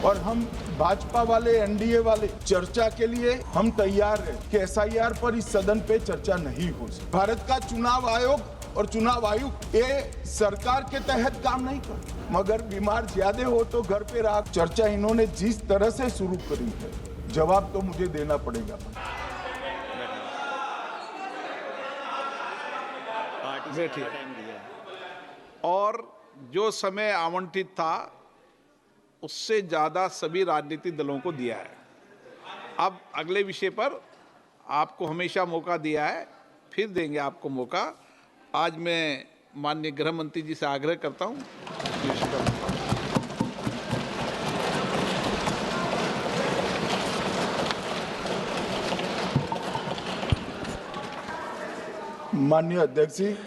और हम भाजपा वाले एनडीए वाले चर्चा के लिए हम तैयार हैं कि एसआईआर पर इस सदन पे चर्चा नहीं हो सकती। भारत का चुनाव आयोग और चुनाव आयुक्त ये सरकार के तहत काम नहीं करते, मगर बीमार ज्यादा हो तो घर पे रहा। चर्चा इन्होंने जिस तरह से शुरू करी है, जवाब तो मुझे देना पड़ेगा। बैठिए। और जो समय आवंटित था उससे ज्यादा सभी राजनीतिक दलों को दिया है। अब अगले विषय पर आपको हमेशा मौका दिया है, फिर देंगे आपको मौका। आज मैं माननीय गृह मंत्री जी से आग्रह करता हूं। माननीय अध्यक्ष जी,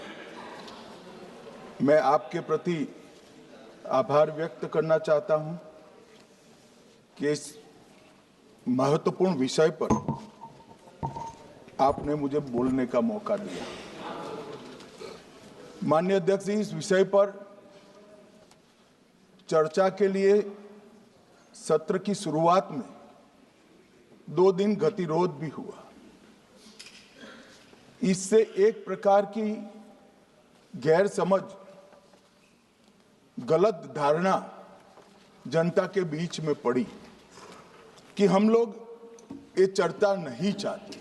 मैं आपके प्रति आभार व्यक्त करना चाहता हूं कि इस महत्वपूर्ण विषय पर आपने मुझे बोलने का मौका दिया। माननीय अध्यक्ष जी, इस विषय पर चर्चा के लिए सत्र की शुरुआत में 2 दिन गतिरोध भी हुआ। इससे एक प्रकार की गैर समझ, गलत धारणा जनता के बीच में पड़ी कि हम लोग ये चर्चा नहीं चाहते।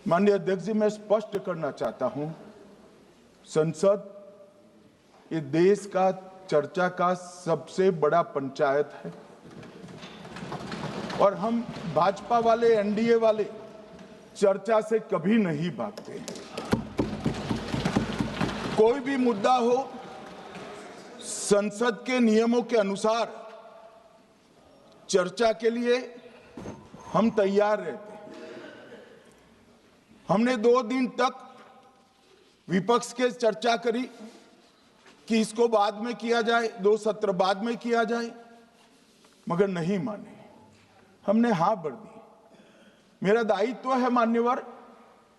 माननीय अध्यक्ष जी, मैं स्पष्ट करना चाहता हूं, संसद ये देश का चर्चा का सबसे बड़ा पंचायत है और हम भाजपा वाले एनडीए वाले चर्चा से कभी नहीं भागते। कोई भी मुद्दा हो, संसद के नियमों के अनुसार चर्चा के लिए हम तैयार रहते हैं। हमने 2 दिन तक विपक्ष के चर्चा करी कि इसको बाद में किया जाए, 2 सत्र बाद में किया जाए, मगर नहीं माने। हमने हाँ भर दी। मेरा दायित्व है मान्यवर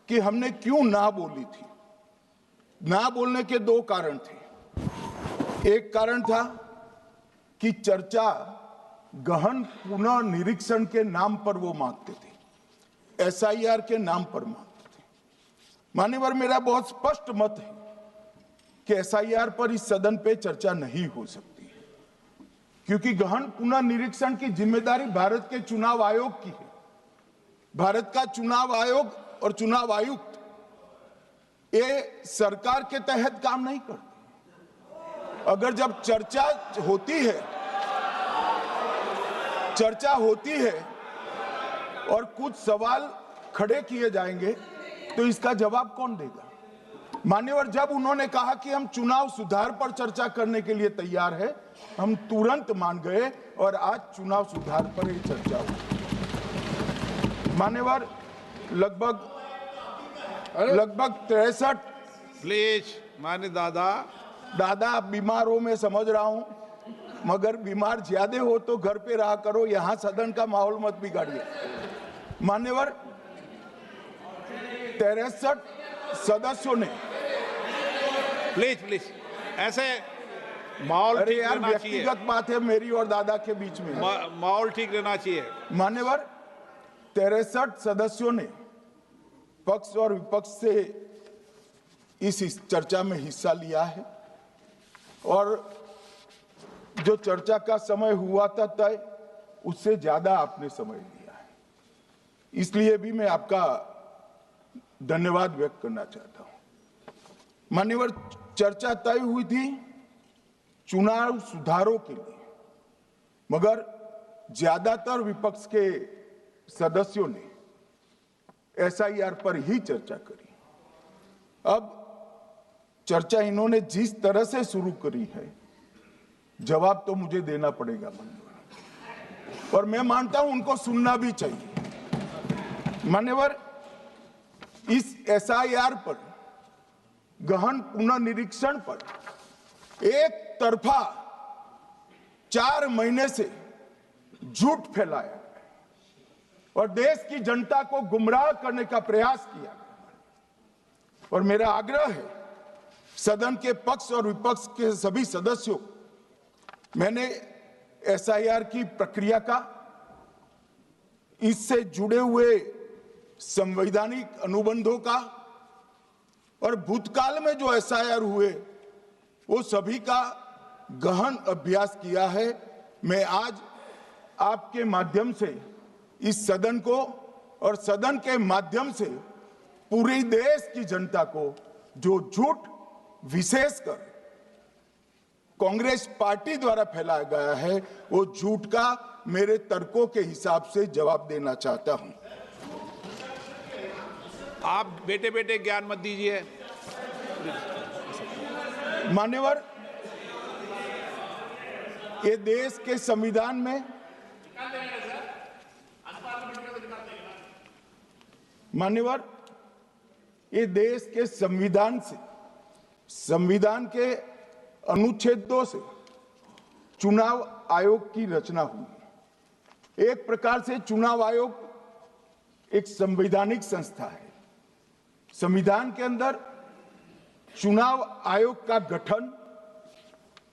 कि हमने क्यों ना बोली थी। ना बोलने के 2 कारण थे। एक कारण था कि चर्चा गहन पुनः निरीक्षण के नाम पर वो मांगते थे, एसआईआर के नाम पर मांगते थे। मान्यवर, मेरा बहुत स्पष्ट मत है कि एसआईआर पर इस सदन पे चर्चा नहीं हो सकती, क्योंकि गहन पुनः निरीक्षण की जिम्मेदारी भारत के चुनाव आयोग की है। भारत का चुनाव आयोग और चुनाव आयुक्त ये सरकार के तहत काम नहीं करते। अगर जब चर्चा होती है और कुछ सवाल खड़े किए जाएंगे तो इसका जवाब कौन देगा? मान्यवर, जब उन्होंने कहा कि हम चुनाव सुधार पर चर्चा करने के लिए तैयार है, हम तुरंत मान गए और आज चुनाव सुधार पर ही चर्चा हुई। मान्यवर, लगभग 63 प्लीज मान्य दादा बीमार हो, मैं समझ रहा हूं, मगर बीमार ज्यादा हो तो घर पे रहा करो, यहां सदन का माहौल मत बिगाड़िए। मान्यवर, 63 सदस्यों ने प्लीज ऐसे माहौल ठीक रहना चाहिए। व्यक्तिगत बात है मेरी और दादा के बीच में, माहौल ठीक रहना चाहिए। मान्यवर, 63 सदस्यों ने पक्ष और विपक्ष से इस चर्चा में हिस्सा लिया है और जो चर्चा का समय हुआ था तय, उससे ज्यादा आपने समय लिया है। इसलिए भी मैं आपका धन्यवाद व्यक्त करना चाहता हूं। मान्यवर, चर्चा तय हुई थी चुनाव सुधारों के लिए, मगर ज्यादातर विपक्ष के सदस्यों ने एसआईआर पर ही चर्चा करी। अब चर्चा इन्होंने जिस तरह से शुरू करी है, जवाब तो मुझे देना पड़ेगा मान्यवर, और मैं मानता हूं उनको सुनना भी चाहिए। मान्यवर, इस एसआईआर पर, गहन पुनर्निरीक्षण पर एक तरफा 4 महीने से झूठ फैलाया और देश की जनता को गुमराह करने का प्रयास किया। और मेरा आग्रह है सदन के पक्ष और विपक्ष के सभी सदस्यों, मैंने एसआईआर की प्रक्रिया का, इससे जुड़े हुए संवैधानिक अनुबंधों का और भूतकाल में जो एसआईआर हुए वो सभी का गहन अभ्यास किया है। मैं आज आपके माध्यम से इस सदन को और सदन के माध्यम से पूरे देश की जनता को जो झूठ विशेषकर कांग्रेस पार्टी द्वारा फैलाया गया है वो झूठ का मेरे तर्कों के हिसाब से जवाब देना चाहता हूं। आप बेटे बेटे ज्ञान मत दीजिए। मान्यवर, ये देश के संविधान में मान्यवर ये देश के संविधान से, संविधान के अनुच्छेदों से चुनाव आयोग की रचना हुई। एक प्रकार से चुनाव आयोग एक संवैधानिक संस्था है। संविधान के अंदर चुनाव आयोग का गठन,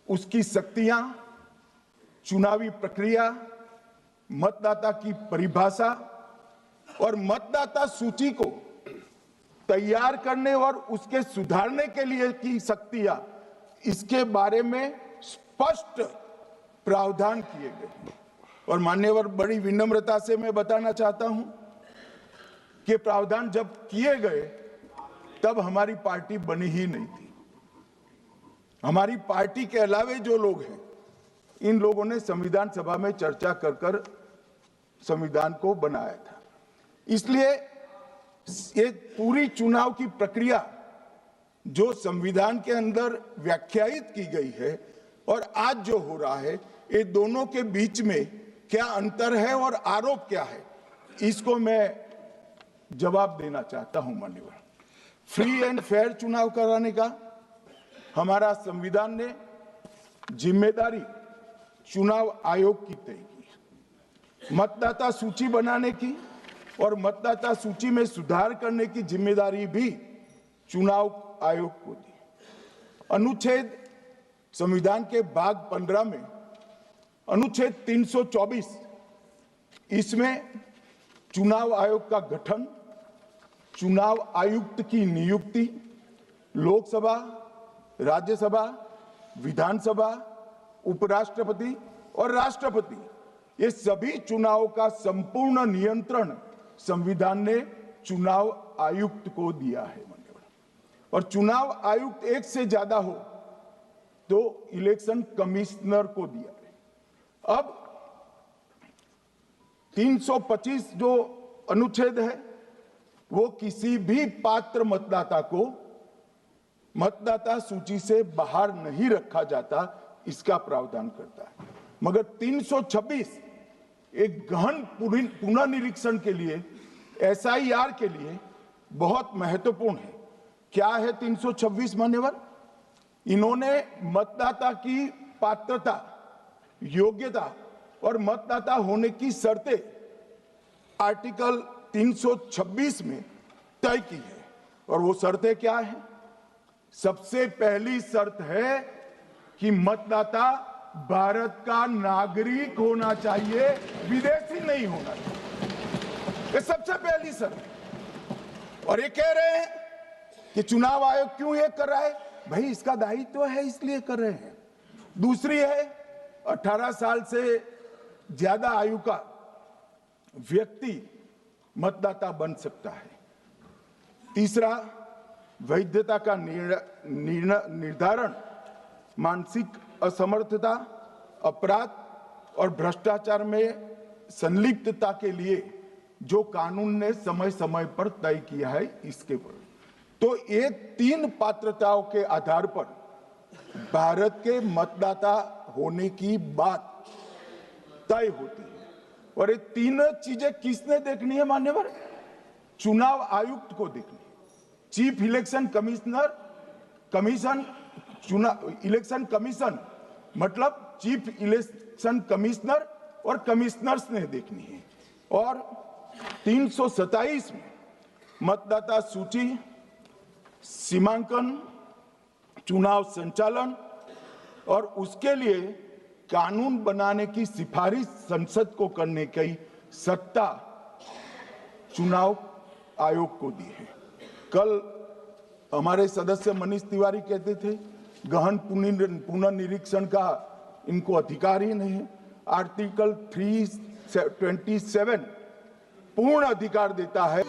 उसकी शक्तियां, चुनावी प्रक्रिया, मतदाता की परिभाषा और मतदाता सूची को तैयार करने और उसके सुधारने के लिए की शक्तियां, इसके बारे में स्पष्ट प्रावधान किए गए। और मान्यवर, बड़ी विनम्रता से मैं बताना चाहता हूं कि प्रावधान जब किए गए तब हमारी पार्टी बनी ही नहीं थी। हमारी पार्टी के अलावे जो लोग हैं, इन लोगों ने संविधान सभा में चर्चा कर कर संविधान को बनाया था। इसलिए ये पूरी चुनाव की प्रक्रिया जो संविधान के अंदर व्याख्यायित की गई है और आज जो हो रहा है, ये दोनों के बीच में क्या अंतर है और आरोप क्या है, इसको मैं जवाब देना चाहता हूं। माननीय, फ्री एंड फेयर चुनाव कराने का हमारा संविधान ने जिम्मेदारी चुनाव आयोग की तय की। मतदाता सूची बनाने की और मतदाता सूची में सुधार करने की जिम्मेदारी भी चुनाव आयोग को दी। अनुच्छेद संविधान के भाग 15 में अनुच्छेद 324, इसमें चुनाव आयोग का गठन, चुनाव आयुक्त की नियुक्ति, लोकसभा, राज्यसभा, विधानसभा, उपराष्ट्रपति और राष्ट्रपति, ये सभी चुनाव का संपूर्ण नियंत्रण संविधान ने चुनाव आयुक्त को दिया है। और चुनाव आयुक्त एक से ज्यादा हो तो इलेक्शन कमिश्नर को दिया है। अब 325 जो अनुच्छेद है वो किसी भी पात्र मतदाता को मतदाता सूची से बाहर नहीं रखा जाता, इसका प्रावधान करता है। मगर 326 एक गहन पुनर्निरीक्षण के लिए, एसआईआर के लिए बहुत महत्वपूर्ण है। क्या है 326 मान्यवर? इन्होंने मतदाता की पात्रता, योग्यता और मतदाता होने की शर्तें आर्टिकल 326 में तय की है। और वो शर्तें क्या है? सबसे पहली शर्त है कि मतदाता भारत का नागरिक होना चाहिए, विदेशी नहीं होना चाहिए। ये सबसे पहली शर्त है। और ये कह रहे हैं कि चुनाव आयोग क्यों ये कर रहा है? भाई, इसका दायित्व है इसलिए कर रहे हैं। दूसरी है 18 साल से ज्यादा आयु का व्यक्ति मतदाता बन सकता है। तीसरा, वैधता का निर्धारण मानसिक असमर्थता, अपराध और भ्रष्टाचार में संलिप्तता के लिए जो कानून ने समय समय पर तय किया है, इसके पर। तो ये 3 पात्रताओं के आधार पर भारत के मतदाता होने की बात तय होती है। और ये 3 चीजें किसने देखनी है मान्यवर? चुनाव आयुक्त को देखनी है। चीफ इलेक्शन इलेक्शन कमीशन मतलब चीफ इलेक्शन कमिश्नर और कमिश्नर्स ने देखनी है। और 327 में मतदाता सूची, सीमांकन, चुनाव संचालन और उसके लिए कानून बनाने की सिफारिश संसद को करने की सत्ता चुनाव आयोग को दी है। कल हमारे सदस्य मनीष तिवारी कहते थे गहन पुनर्निरीक्षण का इनको अधिकार ही नहीं है। आर्टिकल 327 पूर्ण अधिकार देता है।